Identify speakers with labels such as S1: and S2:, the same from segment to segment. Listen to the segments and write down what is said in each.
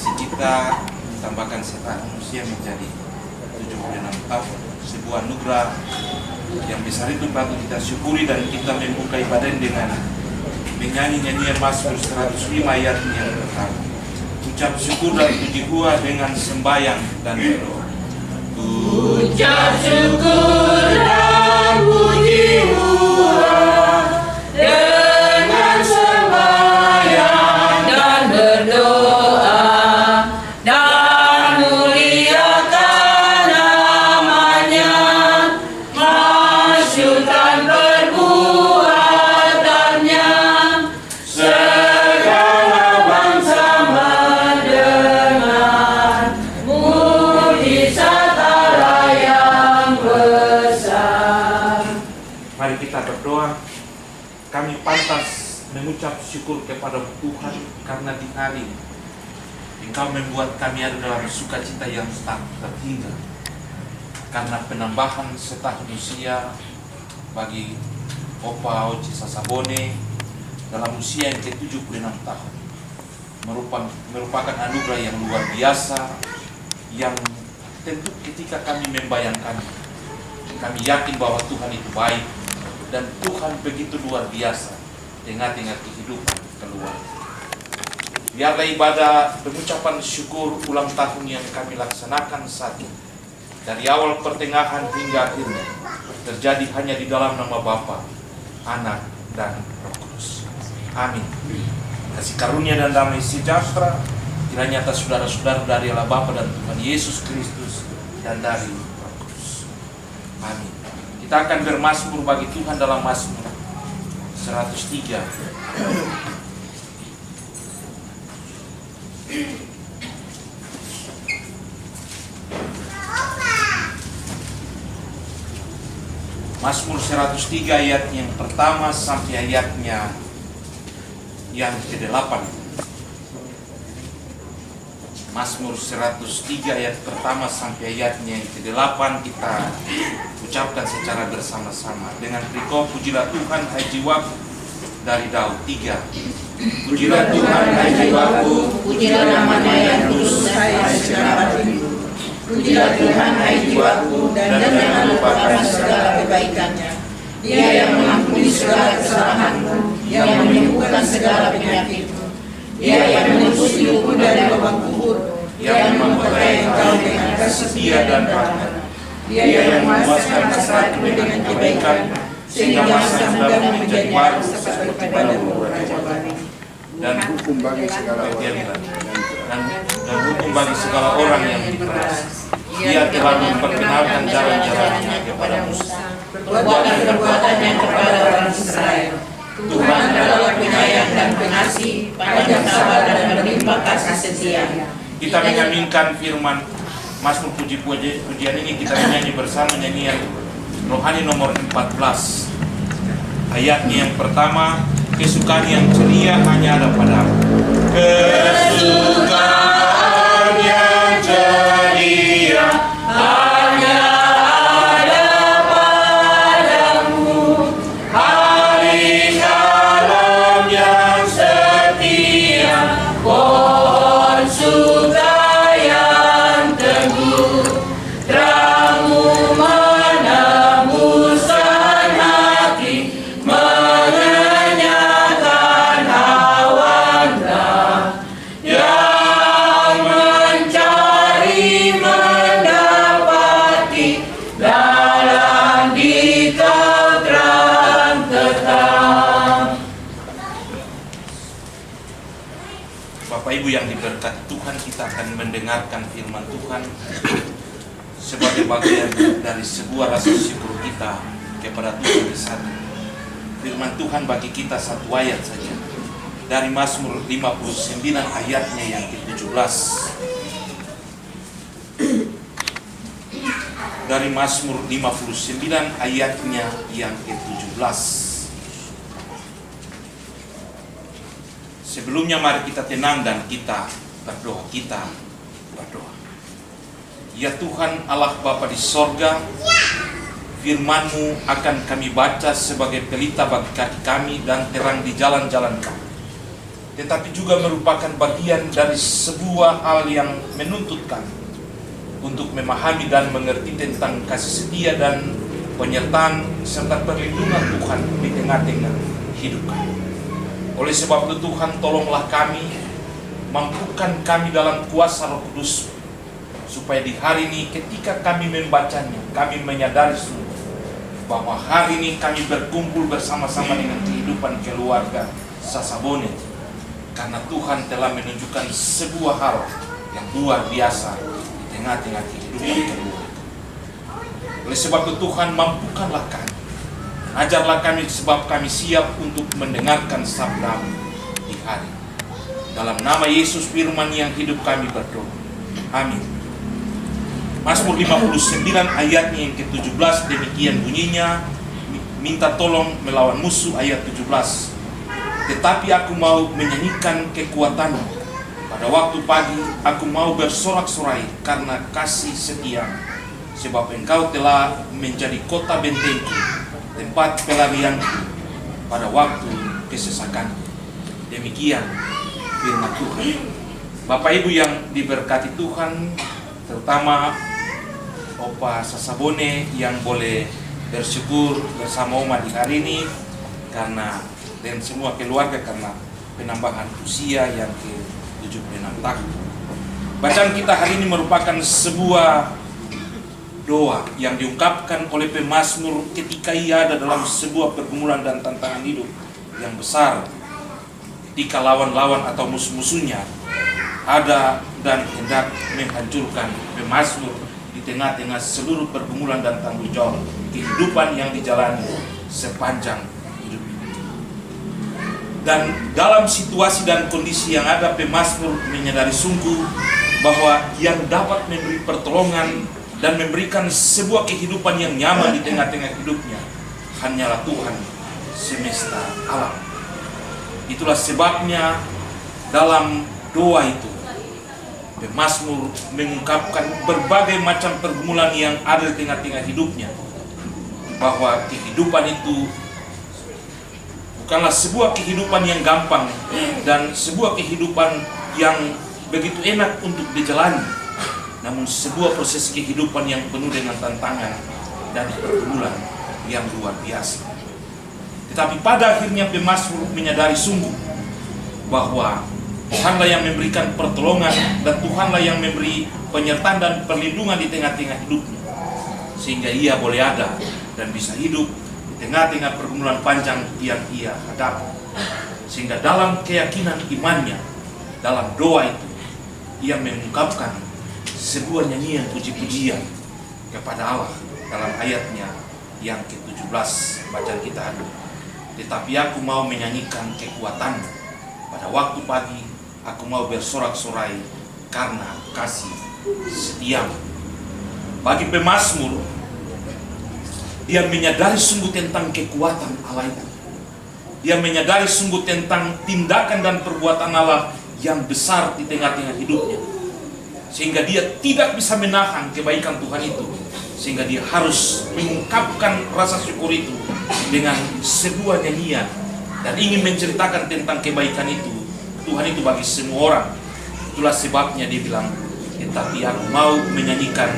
S1: kasih kita tambahkan setahun usia menjadi 76 tahun. Sebuah anugerah yang besar itu patut kita syukuri, dan kita membuka ibadah dengan menyanyi nyanyian Mazmur 105 ayat yang pertama. Ucap syukur dan puji Tuhan dengan sembahyang dan berdoa.
S2: Ucap syukur dan puji Tuhan dengan sembahyang dan berdoa, dan muliakan namanya, masyurkan perbuatannya, segala bangsa mendengar mujizat Allah yang besar.
S1: Mari kita berdoa. Kami pantas mengucap syukur kepada Tuhan karena di hari Engkau membuat kami ada dalam sukacita yang tak terhingga, karena penambahan setahun usia bagi Opa Oci Sasabone dalam usia yang ke-76 tahun merupakan anugerah yang luar biasa, yang tentu ketika kami membayangkan, kami yakin bahwa Tuhan itu baik dan Tuhan begitu luar biasa tengah-tengah kehidupan keluarga. Biarlah ibadah pengucapan syukur ulang tahun yang kami laksanakan saat ini, dari awal pertengahan hingga akhirnya, terjadi hanya di dalam nama Bapa, Anak, dan Roh Kudus. Amin. Kasih karunia dan damai sejahtera kiranya atas saudara-saudara dari Allah Bapa dan Tuhan Yesus Kristus dan dari Roh Kudus. Amin. Kita akan bermazmur bagi Tuhan dalam Mazmur 103. Mazmur 103 ayat yang pertama sampai ayatnya yang ke-8. Mazmur 103 ayat pertama sampai ayatnya yang ke-8 kita ucapkan secara bersama-sama dengan perikop pujilah Tuhan hai jiwaku dari Daud 3. Pujilah Tuhan hai jiwaku,
S2: Pujilah namanya yang tulus saya segenap hatiku. Pujilah Tuhan hai jiwaku, dan jangan lupakan segala kebaikannya. Dia yang mengampuni segala kesalahanmu, yang menyembuhkan segala penyakitmu. Dia yang menebus hidupmu dari lubang kubur, yang memperkaya engkau dengan kasih setia dan rahmat. Dia yang memuaskan hasratmu dengan kebaikan, sehingga masa mudamu menjadi baru seperti padamu Raja Bani.
S1: dan hukum bagi segala orang yang diperas. Dia telah memperkenalkan jalan-jalannya kepada Musa,
S2: Perbuatan-perbuatannya kepada orang Israel. Tuhan adalah penyayang dan pengasih, panjang sabar dan berlimpah kasih setia.
S1: kita menyaminkan firman Mazmur pujian ini. Kita menyanyi bersama nyanyian rohani nomor 14. Ayatnya yang pertama, kesukaan yang ceria hanya ada padamu. Kesukaan yang ceria hanya ada padamu, hari malam yang setia, pohon surga yang teguh, terangmu menembuskan hati, mengenyangkan hawa yang mencari mendapati dalam dikau terang tetap. Bapak Ibu yang diberkati Tuhan, kita akan mendengarkan firman Tuhan sebagai bagian dari sebuah rasa syukur kita kepada Tuhan di sana. Firman Tuhan bagi kita satu ayat saja dari Mazmur 59 ayatnya yang ke-17. Dari Mazmur 59 ayatnya yang ke-17. Sebelumnya mari kita tenang dan kita berdoa. Ya Tuhan Allah Bapa di sorga, firman-Mu akan kami baca sebagai pelita bagi kaki kami dan terang di jalan-jalan kami. tetapi juga merupakan bagian dari sebuah hal yang menuntut kami untuk memahami dan mengerti tentang kasih setia dan penyertaan serta perlindungan Tuhan di tengah-tengah hidup kami. Oleh sebab itu Tuhan, tolonglah kami, mampukan kami dalam kuasa Roh Kudus, supaya di hari ini ketika kami membacanya, kami menyadari sungguh bahwa hari ini kami berkumpul bersama-sama dengan kehidupan keluarga Sasabone, karena Tuhan telah menunjukkan sebuah hal yang luar biasa di tengah-tengah kehidupan keluarga. Oleh sebab itu Tuhan, mampukanlah kami, ajarlah kami sebab kami siap untuk mendengarkan sabda-Mu di hari. Dalam nama Yesus firman yang hidup kami berdoa. Amin. Mazmur 59 ayatnya yang ke-17 demikian bunyinya, minta tolong melawan musuh, ayat 17. Tetapi aku mau menyanyikan kekuatan-Mu. Pada waktu pagi aku mau bersorak-sorai karena kasih setia-Mu. Sebab Engkau telah menjadi kota bentengku, tempat pelarianku pada waktu kesesakan. Demikian firman Tuhan. Bapak Ibu yang diberkati Tuhan, terutama Opa Sasabone yang boleh bersyukur bersama Oma di hari ini, karena dan semua keluarga karena penambahan usia yang ke-76 tahun. Bacaan kita hari ini merupakan sebuah doa yang diungkapkan oleh pemazmur ketika ia ada dalam sebuah pergumulan dan tantangan hidup yang besar, ketika lawan-lawan atau musuh-musuhnya ada dan hendak menghancurkan pemazmur di tengah-tengah seluruh pergumulan dan tanggung jawab kehidupan yang dijalani sepanjang hidup. Dan dalam situasi dan kondisi yang ada, pemazmur menyadari sungguh bahwa yang dapat memberi pertolongan dan memberikan sebuah kehidupan yang nyaman di tengah-tengah hidupnya hanyalah Tuhan semesta alam. Itulah sebabnya dalam doa itu pemazmur mengungkapkan berbagai macam pergumulan yang ada di tengah-tengah hidupnya, bahwa kehidupan itu bukanlah sebuah kehidupan yang gampang dan sebuah kehidupan yang begitu enak untuk dijalani, namun sebuah proses kehidupan yang penuh dengan tantangan dan pergumulan yang luar biasa. Tetapi pada akhirnya pemazmur menyadari sungguh bahwa Tuhanlah yang memberikan pertolongan dan Tuhanlah yang memberi penyertaan dan perlindungan di tengah-tengah hidupnya, sehingga ia boleh ada dan bisa hidup di tengah-tengah pergumulan panjang yang ia hadapi. Sehingga dalam keyakinan imannya, dalam doa itu, ia mengungkapkan sebuah nyanyian puji-pujian kepada Allah dalam ayatnya yang ke-17 bacaan kita hari. Tetapi aku mau menyanyikan kekuatan-Mu. Pada waktu pagi aku mau bersorak-sorai karena kasih setia-Mu. Bagi pemazmur, dia menyadari sungguh tentang kekuatan Allah itu. Dia menyadari sungguh tentang tindakan dan perbuatan Allah yang besar di tengah-tengah hidupnya, sehingga dia tidak bisa menahan kebaikan Tuhan itu, sehingga dia harus mengungkapkan rasa syukur itu dengan sebuah nyanyian dan ingin menceritakan tentang kebaikan itu Tuhan itu bagi semua orang. Itulah sebabnya dia bilang, tetapi aku mau menyanyikan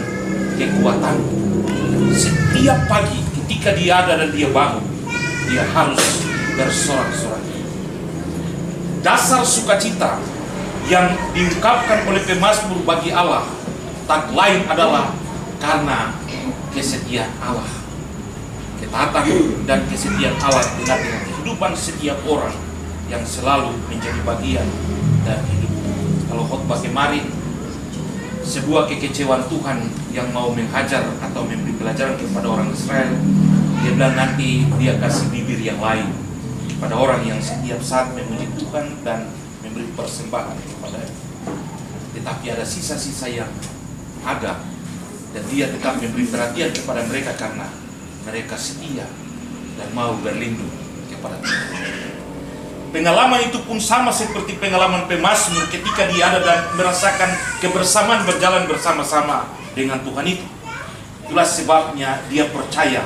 S1: kekuatan-Mu. Setiap pagi ketika dia ada dan dia bangun, dia harus bersorak-sorai. Dasar sukacita yang diungkapkan oleh pemazmur bagi Allah tak lain adalah karena kesetiaan Allah. Ketaatan dan kesetiaan Allah dengan kehidupan setiap orang yang selalu menjadi bagian dari hidup. Kalau khotbah kemarin, sebuah kekecewaan Tuhan yang mau menghajar atau memberi pelajaran kepada orang Israel, dia bilang nanti dia kasih bibir yang lain kepada orang yang setiap saat memuji Tuhan dan memberi persembahan kepada-Nya. Tetapi ada sisa-sisa yang ada, dan dia tetap memberi perhatian kepada mereka karena mereka setia dan mau berlindung kepada Tuhan. Pengalaman itu pun sama seperti pengalaman pemazmur ketika dia ada dan merasakan kebersamaan berjalan bersama-sama dengan Tuhan itu. Itulah sebabnya dia percaya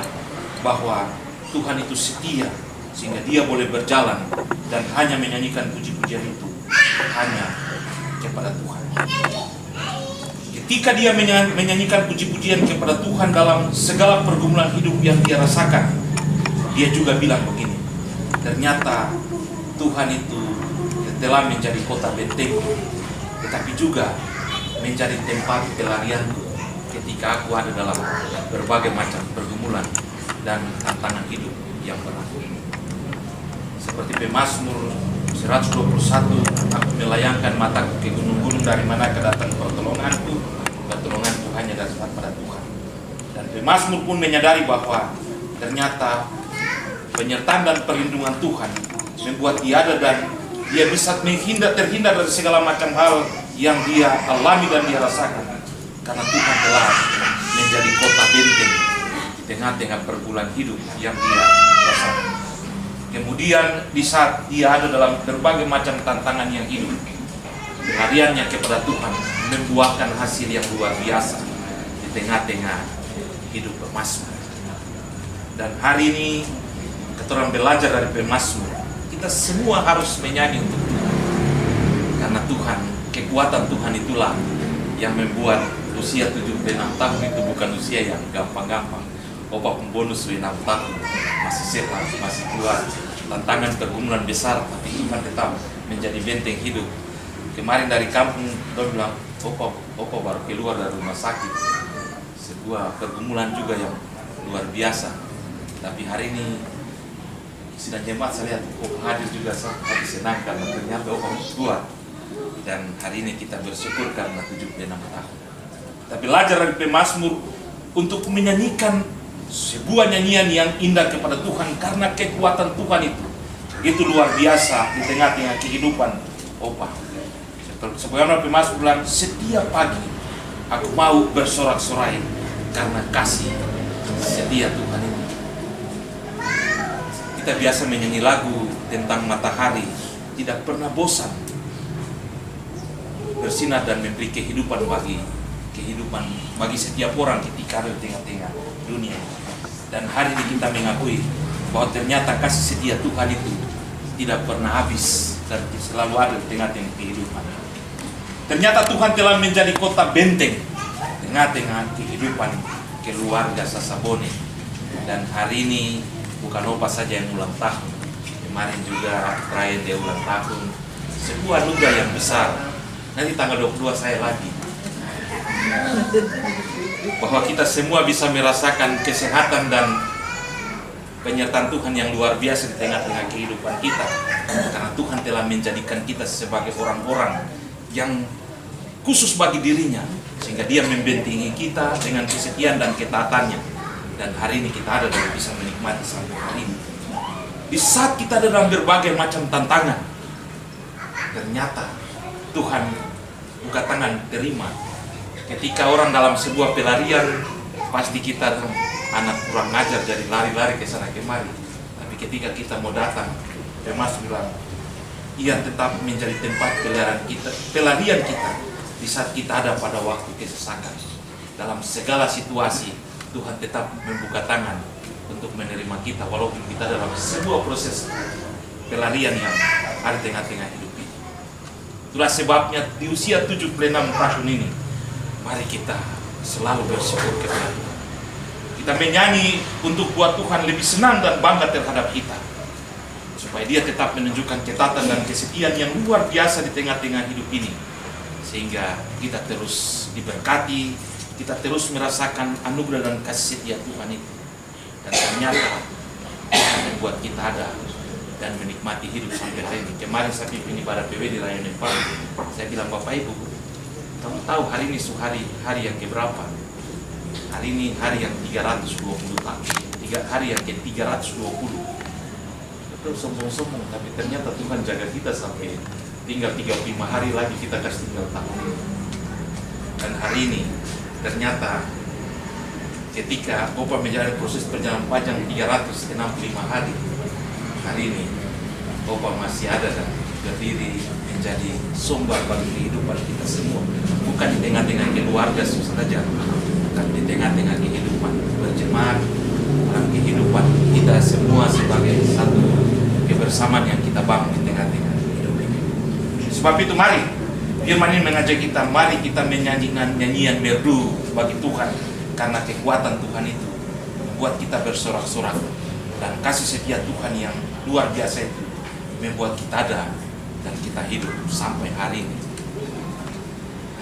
S1: bahwa Tuhan itu setia sehingga dia boleh berjalan dan hanya menyanyikan puji-pujian itu hanya kepada Tuhan. Ketika dia menyanyikan puji-pujian kepada Tuhan dalam segala pergumulan hidup yang dia rasakan, dia juga bilang begini, ternyata Tuhan itu telah menjadi kota benteng, tetapi juga menjadi tempat pelarianku ketika aku ada dalam berbagai macam pergumulan dan tantangan hidup yang berat. Seperti Pemazmur 121, aku melayangkan mataku ke gunung-gunung, dari mana datang pertolonganku. Pertolonganku hanya daripada Tuhan. Dan Pemazmur pun menyadari bahwa ternyata penyertaan dan perlindungan Tuhan membuat dia ada dan dia bisa terhindar dari segala macam hal yang dia alami dan dia rasakan, karena Tuhan telah menjadi kota benteng di tengah-tengah pergumulan hidup yang dia rasakan. Kemudian di saat dia ada dalam berbagai macam tantangan yang hidup, pelariannya kepada Tuhan membuahkan hasil yang luar biasa di tengah-tengah hidup Pemazmur. Dan hari ini kita orang belajar dari Pemazmur, kita semua harus menyanyi untuk Tuhan, karena Tuhan, kekuatan Tuhan itulah yang membuat usia 76 tahun itu bukan usia yang gampang-gampang. Opa pembonus 6 tahun, masih sehat, masih kuat, tantangan pergumulan besar, tapi Tuhan tetap menjadi benteng hidup. Kemarin dari kampung, dia bilang, Opa baru keluar dari rumah sakit, sebuah pergumulan juga yang luar biasa. Tapi hari ini sidang jemaat saya lihat Opa hadir juga, saya senang karena ternyata Opa kuat. Dan hari ini kita bersyukur karena 76 tahun. Tapi belajar dari Pemazmur untuk menyanyikan sebuah nyanyian yang indah kepada Tuhan, karena kekuatan Tuhan itu luar biasa di tengah-tengah kehidupan Opa. Sebagaimana Pemazmur bilang, setiap pagi aku mau bersorak-sorai karena kasih setia Tuhan ini. Kita biasa menyanyi lagu tentang matahari, tidak pernah bosan bersinar dan memberi kehidupan bagi setiap orang ketika ada di tengah-tengah dunia. Dan hari ini kita mengakui bahwa ternyata kasih setia Tuhan itu tidak pernah habis dan selalu ada di tengah-tengah kehidupan. Ternyata Tuhan telah menjadi kota benteng tengah-tengah kehidupan keluarga Sasabone. Dan hari ini bukan Opa saja yang ulang tahun, kemarin juga perayaan dia ulang tahun, sebuah anugerah yang besar. Nanti tanggal 22 saya lagi, bahwa kita semua bisa merasakan kesehatan dan penyertaan Tuhan yang luar biasa di tengah-tengah kehidupan kita, karena Tuhan telah menjadikan kita sebagai orang-orang yang khusus bagi dirinya, sehingga dia membentengi kita dengan kesetiaan dan ketaatannya. Dan hari ini kita ada dan bisa menikmati sampai hari ini. Di saat kita ada dalam berbagai macam tantangan, ternyata Tuhan buka tangan terima. Ketika orang dalam sebuah pelarian, pasti kita anak kurang ngajar jadi lari-lari ke sana kemari. Tapi ketika kita mau datang, Pemazmur bilang, ia tetap menjadi tempat pelarian kita di saat kita ada pada waktu kesesakan. Dalam segala situasi, Tuhan tetap membuka tangan untuk menerima kita, walaupun kita dalam sebuah proses pelarian yang ada di tengah-tengah hidup ini. Itulah sebabnya di usia 76 tahun ini, mari kita selalu bersyukur kepada Tuhan. Kita menyanyi untuk buat Tuhan lebih senang dan bangga terhadap kita, supaya dia tetap menunjukkan ketatan dan kesetiaan yang luar biasa di tengah-tengah hidup ini, sehingga kita terus diberkati, kita terus merasakan anugerah dan kasih setia Tuhan itu. Dan ternyata Tuhan membuat kita ada dan menikmati hidup sampai hari ini. Kemarin saya pimpin ibadah PW di Rayon Nepal, saya bilang, Bapak Ibu, kamu tahu hari ini hari yang keberapa? Hari ini hari yang 320 tahun, hari yang ke-320. Betul sombong-sombong, tapi ternyata Tuhan jaga kita sampai tinggal 35 hari lagi kita kasih tinggal tahun ini. Dan hari ini ternyata ketika Opa menjalani proses perjalanan panjang 365 hari, hari ini Opa masih ada dan berdiri menjadi sumber bagi kehidupan kita semua, bukan di tengah-tengah keluarga saja, bukan di tengah-tengah kehidupan berjemaat, dalam kehidupan kita semua sebagai satu kebersamaan yang kita bangun di tengah-tengah hidup ini. Sebab itu mari, firman ini mengajak kita, mari kita menyanyikan nyanyian merdu bagi Tuhan, karena kekuatan Tuhan itu membuat kita bersorak-sorak, dan kasih setia Tuhan yang luar biasa itu membuat kita ada dan kita hidup sampai hari ini.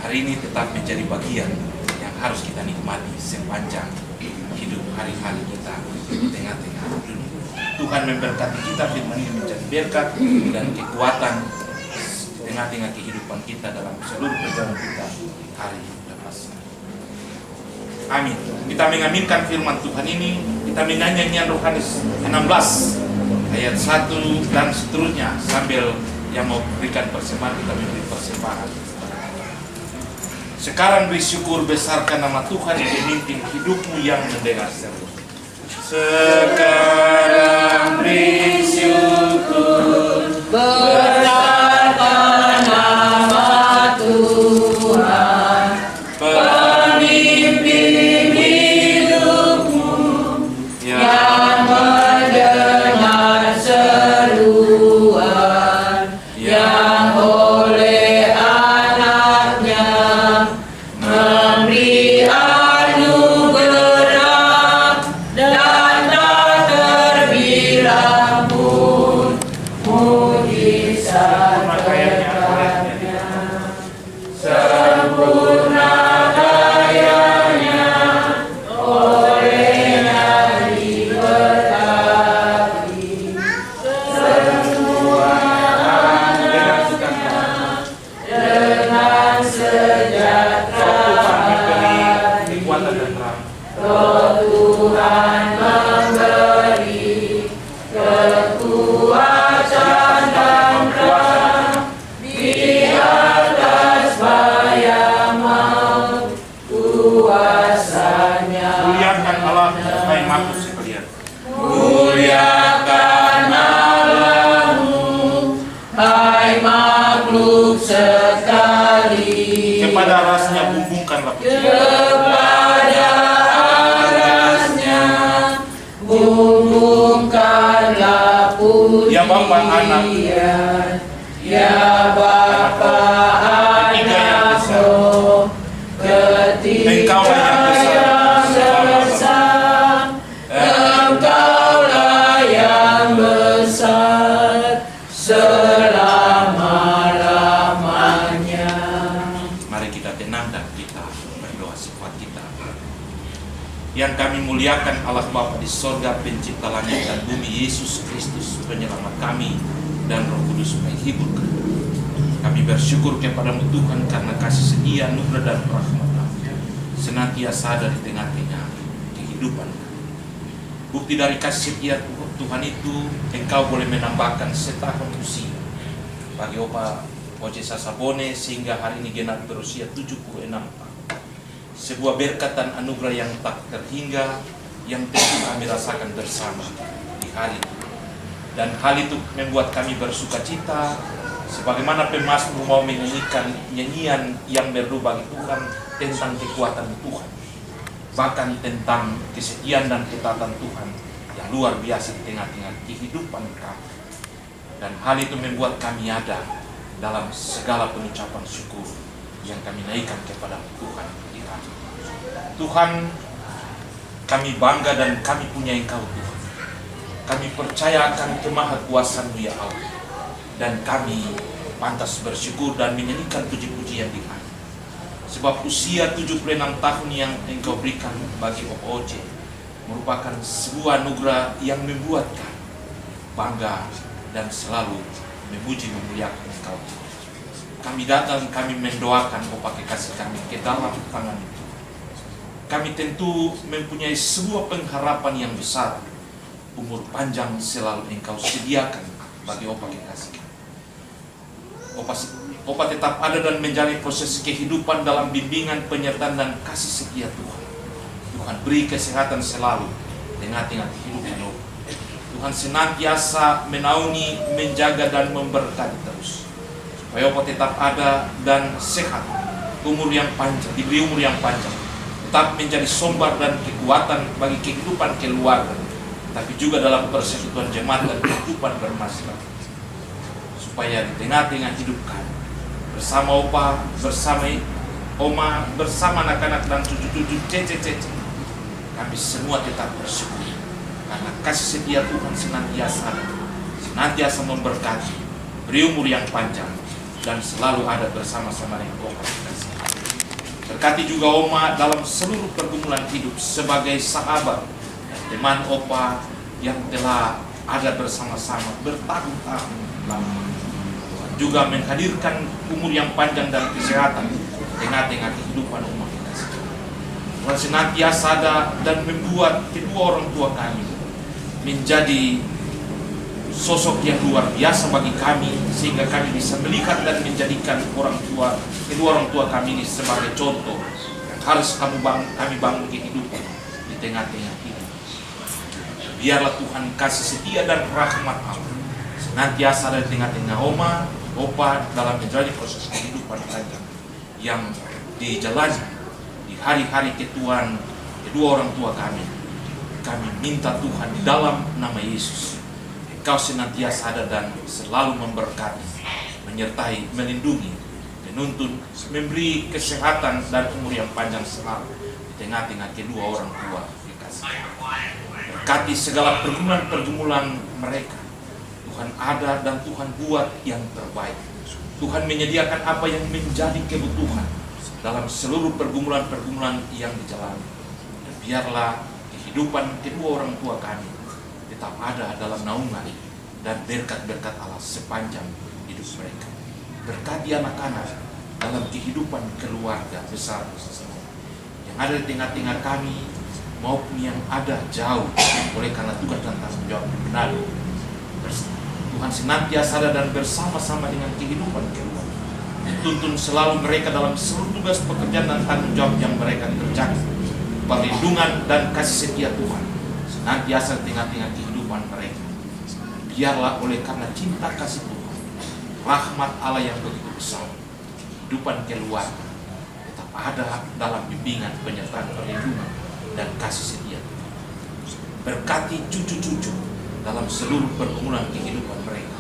S1: Hari ini tetap menjadi bagian yang harus kita nikmati sepanjang hidup hari-hari kita di tengah-tengah dunia. Tuhan memberkati kita, firman ini menjadi berkat dan kekuatan di tengah-tengah kehidupan kita dalam seluruh perjalanan kita hari lepas. Amin. Kita mengaminkan firman Tuhan ini, kita menyanyi nyanyian rohani 16 ayat 1 dan seterusnya, sambil yang mau berikan persembahan kita memberi persembahan. Sekarang beri syukur, besarkan nama Tuhan, pemimpin hidupmu yang mendengar seru. Sekarang beri syukur,
S2: besarkan nama Tuhan, pemimpin hidupmu yang mendengar seruan, yang oleh anaknya memberi anugerah dan tak terbilang pun mujizat berkatnya. Sempurna dayanya, olehnya diberkati. Semua anaknya dengan sejahtera.
S1: kekuatan dan terang.
S2: Roh Tuhan memberi kekuatan dan terang di atas bayang maut kuasanya.
S1: Muliakan Allah, hai makhluk sekalian.
S2: Muliakan Allahmu, hai makhluk sekali.
S1: Kepada rasnya bumbungkanlah pujian.
S2: Kepada arasnya bumbungkanlah pujian.
S1: Ya Bapa, Anak.
S2: Ya Bapa, Anak, Roh,
S1: Engkaulah yang besar.
S2: Engkaulah yang besar selama-lamanya.
S1: Mari kita tenang dan kita berdoa sekuat kita. Yang kami muliakan Allah Bapa di sorga, pencipta langit dan bumi, Yesus Kristus penyelamat kami, dan Roh Kudus menghibur kami. Kami bersyukur kepadamu Tuhan, karena kasih setia, anugerah dan rahmat senantiasa ada di tengah-tengah kehidupan kami. Bukti dari kasih setia Tuhan itu, Engkau boleh menambahkan setahun usia bagi Opa Oce Sasabone, sehingga hari ini genap berusia 76 tahun. Sebuah berkat dan anugerah yang tak terhingga, yang tentu kami rasakan bersama di hari itu. Dan hal itu membuat kami bersuka cita, sebagaimana pemazmur mau menyanyikan nyanyian yang merdu bagi Tuhan tentang kekuatan Tuhan, bahkan tentang kesetiaan dan ketaatan Tuhan yang luar biasa di tengah-tengah kehidupan kami. Dan hal itu membuat kami ada dalam segala pengucapan syukur yang kami naikkan kepada Tuhan di hari. Tuhan, kami bangga dan kami punya Engkau Tuhan. Kami percaya akan kemahakuasaan-Mu ya Allah, dan kami pantas bersyukur dan menyanyikan puji-pujian di hari. Sebab usia 76 tahun yang Engkau berikan bagi Opa Oce merupakan sebuah anugerah yang membuat kami bangga dan selalu memuji memuliakan Engkau. Kami datang, kami mendoakan Opa kekasih kami ke dalam tangan itu. Kami tentu mempunyai sebuah pengharapan yang besar. Umur panjang selalu Engkau sediakan bagi Opa kekasih kami. Opa tetap ada dan menjalani proses kehidupan dalam bimbingan, penyertaan dan kasih setia Tuhan. Tuhan beri kesehatan selalu tengah-tengah kehidupan Opa. Tuhan senantiasa menaungi, menjaga dan memberkati terus, supaya Opa tetap ada dan sehat, umur yang panjang, diberi umur yang panjang, tetap menjadi sumber dan kekuatan bagi kehidupan keluarga, tapi juga dalam persekutuan jemaat dan kehidupan bermasyarakat. Supaya di tengah-tengah hidup kami, bersama Opa, bersama Oma, bersama anak-anak dan cucu-cucu, cece-cece, kami semua tetap bersyukur karena kasih setia Tuhan senantiasa memberkati, beri umur yang panjang, dan selalu ada bersama-sama dengan Opa. Berkati juga Oma dalam seluruh pergumulan hidup sebagai sahabat dan teman Opa yang telah ada bersama-sama bertahun-tahun lama. Tuhan juga menghadirkan umur yang panjang dan kesehatan tengah-tengah kehidupan umat kita. Tuhan senantiasa ada dan membuat kedua orang tua kami menjadi sosok yang luar biasa bagi kami, sehingga kami bisa melihat dan menjadikan kedua orang tua kami ini sebagai contoh yang harus kami bangun kehidupan di tengah-tengah hidup. Biarlah Tuhan kasih setia dan rahmat Allah senantiasa ada di tengah-tengah Oma, Opa dalam menjalani proses kehidupan panjang yang dijalani di hari-hari ketuaan kedua orang tua kami. Kami minta Tuhan di dalam nama Yesus, Engkau senantiasa ada dan selalu memberkati, menyertai, melindungi, menuntun, memberi kesehatan dan umur yang panjang selalu di tengah-tengah kedua orang tua dikasih. Berkati segala pergumulan-pergumulan mereka. Tuhan ada dan Tuhan buat yang terbaik. Tuhan menyediakan apa yang menjadi kebutuhan dalam seluruh pergumulan-pergumulan yang dijalani. Dan biarlah kehidupan kedua orang tua kami tetap ada dalam naungan dan berkat-berkat Allah sepanjang hidup mereka. Berkati anak-anak dalam kehidupan keluarga besar yang ada di tengah-tengah kami maupun yang ada jauh oleh karena tugas dan tanggung jawab yang benar. Tuhan senantiasa ada dan bersama-sama dengan kehidupan keluarga. Tuntun selalu mereka dalam seluruh tugas pekerjaan dan tanggung jawab yang mereka kerjakan. Perlindungan dan kasih setia Tuhan senantiasa di tengah-tengah kehidupan mereka. Biarlah oleh karena cinta kasih Tuhan, rahmat Allah yang begitu besar, kehidupan keluarga tetap ada dalam bimbingan, penyertaan, perlindungan, dan kasih setia. Berkati cucu-cucu dalam seluruh pergumulan kehidupan mereka.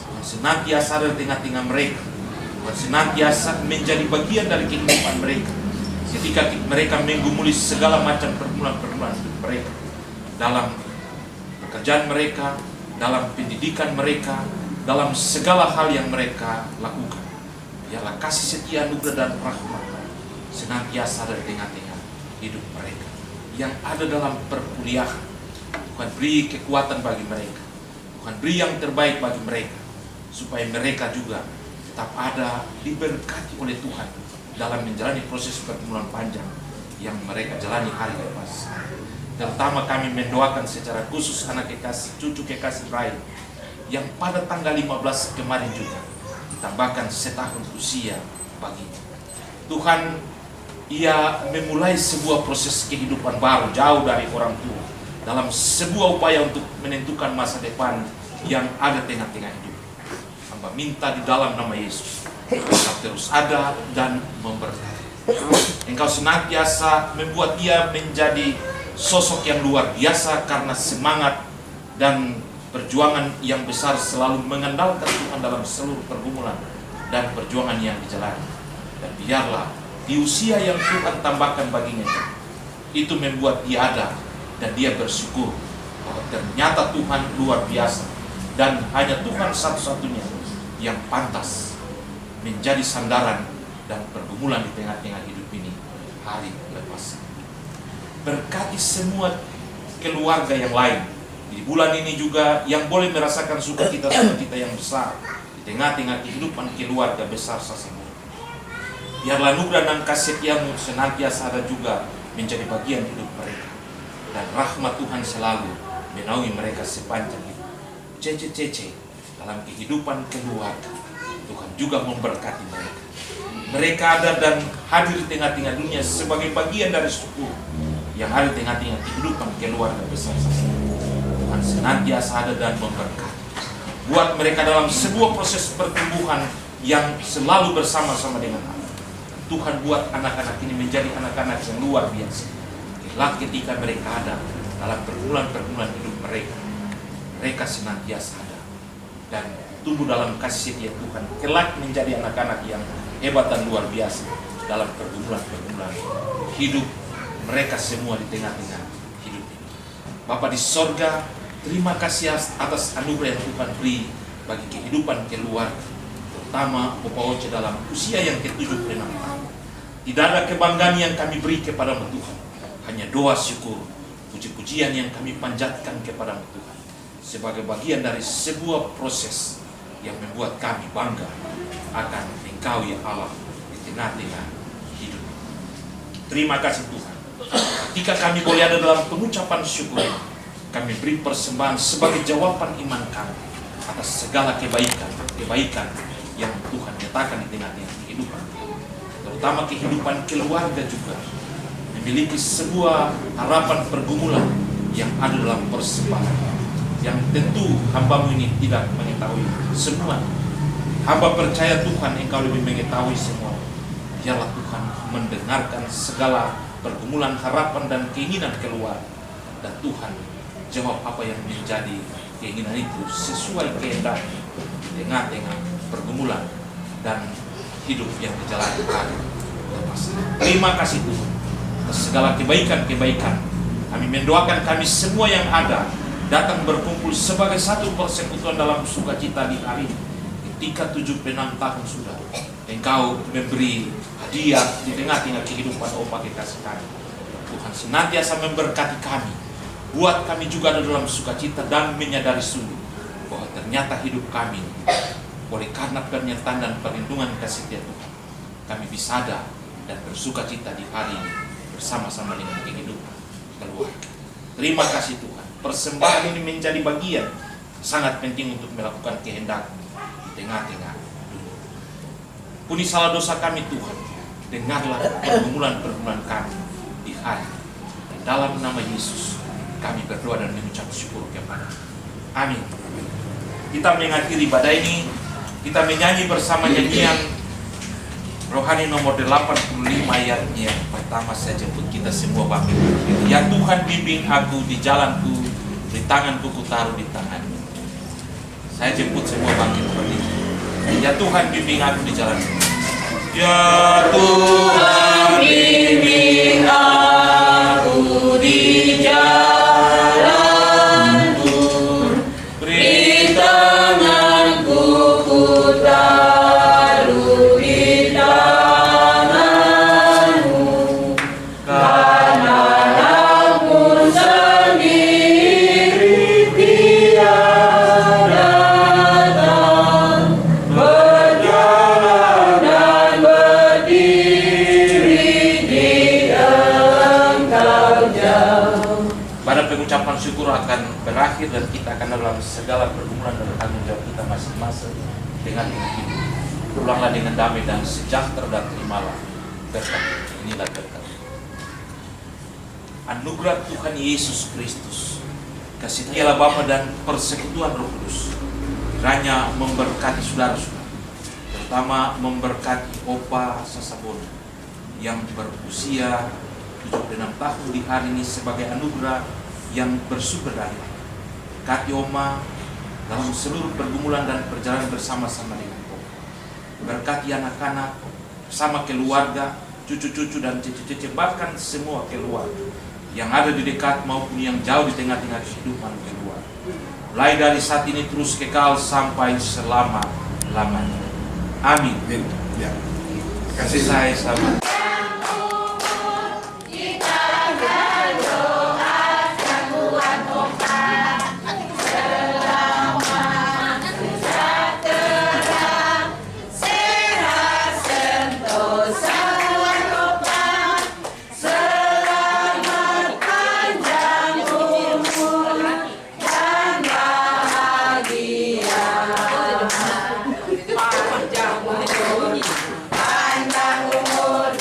S1: Tuhan senantiasa ada di tengah-tengah mereka. Tuhan senantiasa menjadi bagian dari kehidupan mereka ketika mereka menggumuli segala macam pergumulan-pergumulan mereka dalam pekerjaan mereka, dalam pendidikan mereka, dalam segala hal yang mereka lakukan. Biarlah kasih setia, anugerah dan rahmat senantiasa ada di tengah-tengah hidup mereka. Yang ada dalam perkuliahan, Tuhan beri kekuatan bagi mereka. Tuhan beri yang terbaik bagi mereka, supaya mereka juga tetap ada diberkati oleh Tuhan dalam menjalani proses pergumulan panjang yang mereka jalani hari lepas. Terutama kami mendoakan secara khusus anak kekasih, cucu kekasih Rai yang pada tanggal 15 kemarin juga ditambahkan setahun usia baginya. Tuhan, ia memulai sebuah proses kehidupan baru jauh dari orang tua dalam sebuah upaya untuk menentukan masa depan yang ada tengah-tengah hidup. Hamba minta di dalam nama Yesus, Engkau terus ada dan memberkati. Engkau senantiasa membuat dia menjadi sosok yang luar biasa karena semangat dan perjuangan yang besar selalu mengandalkan Tuhan dalam seluruh pergumulan dan perjuangan yang dijalani. Dan biarlah di usia yang Tuhan tambahkan baginya itu membuat dia ada dan dia bersyukur bahwa ternyata Tuhan luar biasa dan hanya Tuhan satu-satunya yang pantas menjadi sandaran dan pergumulan di tengah-tengah hidup ini hari lepas. Berkati semua keluarga yang lain di bulan ini juga yang boleh merasakan sukacita yang besar di tengah-tengah kehidupan keluarga besar sesama. Biarlah anugerah dan kasih setiamu senantiasa ada juga menjadi bagian hidup mereka, dan rahmat Tuhan selalu menaungi mereka sepanjang hidup. Cece-cece dalam kehidupan keluarga, Tuhan juga memberkati mereka. Mereka ada dan hadir di tengah-tengah dunia sebagai bagian dari suku yang ada di tengah-tengah kehidupan keluarga besar sesama. Tuhan senantiasa ada dan memberkati. Buat mereka dalam sebuah proses pertumbuhan yang selalu bersama-sama dengan Allah. Tuhan buat anak-anak ini menjadi anak-anak yang luar biasa. Ketika mereka ada dalam pergumulan-pergumulan hidup mereka. Mereka senantiasa ada dan tumbuh dalam kasih setia Tuhan, kelak menjadi anak-anak yang hebat dan luar biasa dalam pergumulan-pergumulan hidup mereka semua di tengah-tengah hidup ini. Bapa di sorga, terima kasih atas anugerah yang Tuhan beri bagi kehidupan keluarga, terutama Bapak Oce dalam usia yang ke-76 tahun. Tidak ada kebanggaan yang kami beri kepada Tuhan, hanya doa syukur, puji-pujian yang kami panjatkan kepada Tuhan sebagai bagian dari sebuah proses yang membuat kami bangga akan Engkau ya Allah di tengah-tengah hidup. Terima kasih Tuhan. Ketika kami boleh ada dalam pengucapan syukur, kami beri persembahan sebagai jawaban iman kami atas segala kebaikan yang Tuhan nyatakan di tengah-tengah kehidupan, terutama kehidupan keluarga juga memiliki sebuah harapan pergumulan yang ada dalam persembahan yang tentu hamba-Mu ini tidak mengetahui semua. Hamba percaya Tuhan Engkau lebih mengetahui semua. Biarlah Tuhan mendengarkan segala pergumulan harapan dan keinginan keluarga, dan Tuhan jawab apa yang menjadi keinginan itu sesuai kehendak di tengah-tengah pergumulan dan hidup yang dijalani hari. Terima kasih Tuhan atas segala kebaikan-kebaikan. Kami mendoakan kami semua yang ada datang berkumpul sebagai satu persekutuan dalam sukacita di hari ini. Ketika 76 tahun sudah Engkau memberi hadiah di tengah-tengah kehidupan Opa kekasih kami. Tuhan senantiasa memberkati kami, buat kami juga ada dalam sukacita dan menyadari sungguh bahwa ternyata hidup kami oleh karena pernyataan dan perlindungan kasih Tuhan, kami bisa ada dan bersukacita di hari ini bersama-sama dengan kehidupan keluarga. Terima kasih Tuhan. Persembahan ini menjadi bagian sangat penting untuk melakukan kehendak di tengah-tengah dunia. Puni salah dosa kami Tuhan, dengarlah pergumulan-pergumulan kami di hari. Dalam nama Yesus kami berdoa dan mengucap syukur kepada. Amin. Kita mengakhiri ibadah ini, kita menyanyi bersama nyanyian rohani nomor 85 ayat yang pertama. Saya jemput kita semua bangkit. Ya Tuhan bimbing aku di jalanku, di tanganku ku taruh di tanganmu. Saya jemput semua bangkit seperti itu. Ya Tuhan bimbing aku di jalanku. Ya Tuhan bimbing aku di jalanku, beri tanganku ku taruh di tanganmu, karena aku sendiri tiada datang, berjalan dan berdiri di engkau jauh. Pada pengucapan syukur akan berakhir dan kita akan dalam segala pergumulan dan tanggung jawab kita masing-masing dengan hidup. Pulanglah dengan damai dan sejahtera dan terimalah berkat. Inilah berkat. Anugerah Tuhan Yesus Kristus, kasih Allah Bapa dan persekutuan Roh Kudus kiranya memberkati saudara-saudara, terutama memberkati Opa Sasabona yang berusia 76 tahun di hari ini sebagai anugerah yang bersyukur dari Allah. Berkati Oma dalam seluruh pergumulan dan perjalanan bersama-sama dengan Opa. Berkati anak-anak bersama keluarga, cucu-cucu dan cici-cici, bahkan semua keluarga yang ada di dekat maupun yang jauh di tengah-tengah kehidupan keluarga. Mulai dari saat ini terus kekal sampai selama-lamanya. Amin.
S3: Ya.
S1: Kasih saya sama.
S2: Panjang umur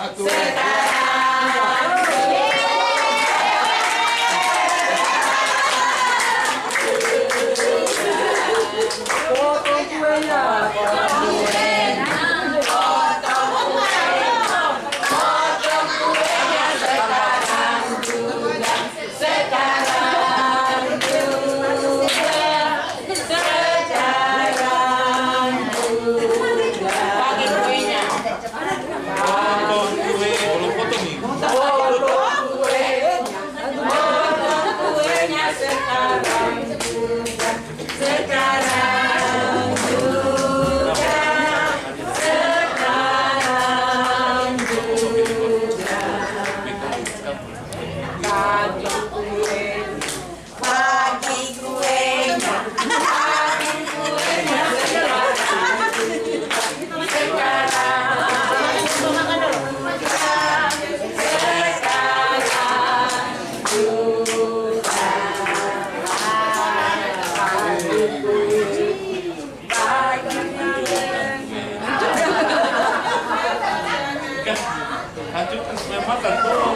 S3: Satu.
S1: Potong kue, belum potong nih. Hancurkan supaya makan tolong.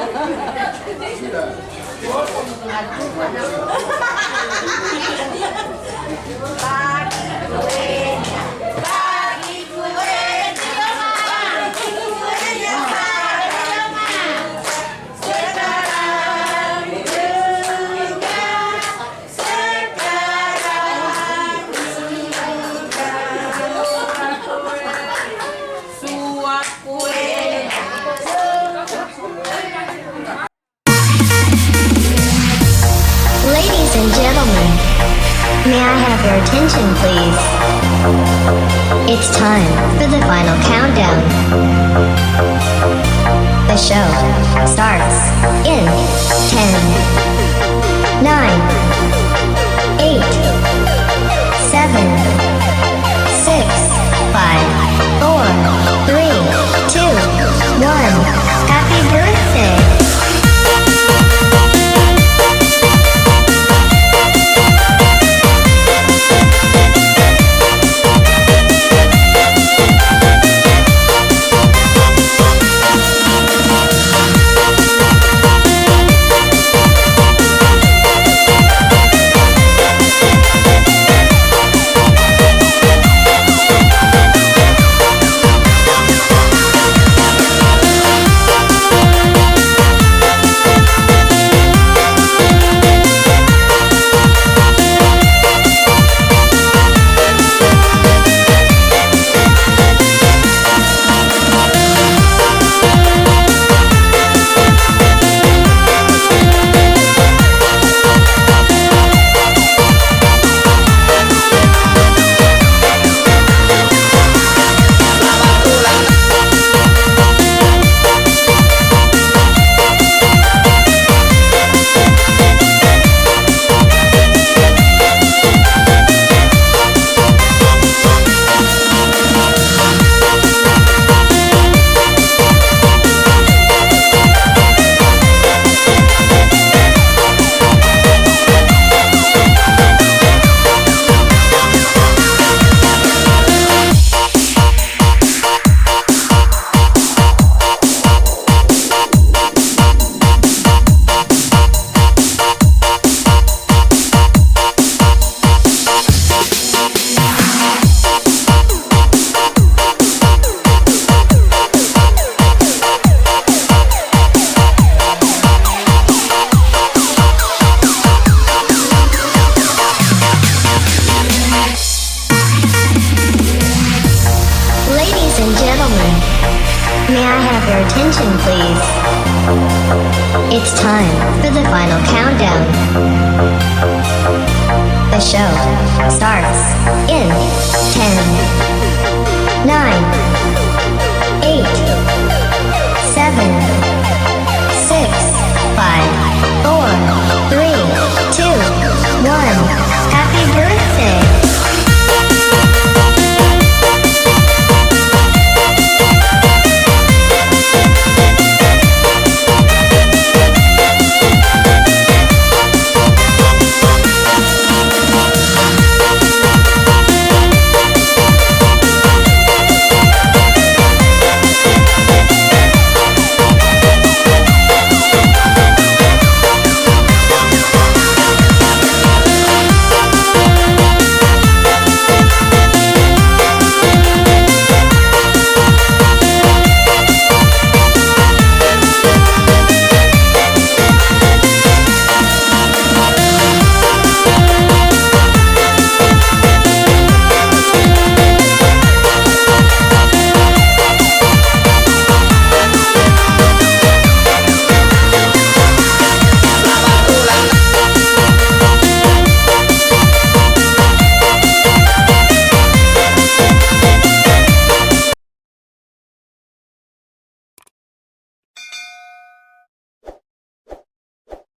S4: Ladies and gentlemen, may I have your attention please? It's time for the final countdown. The show starts in 10, 9, 8, 7, 6, 5, 4, 3, 2, 1. Happy birthday! May I have your attention, please? It's time for the final countdown. The show starts in 10, 9,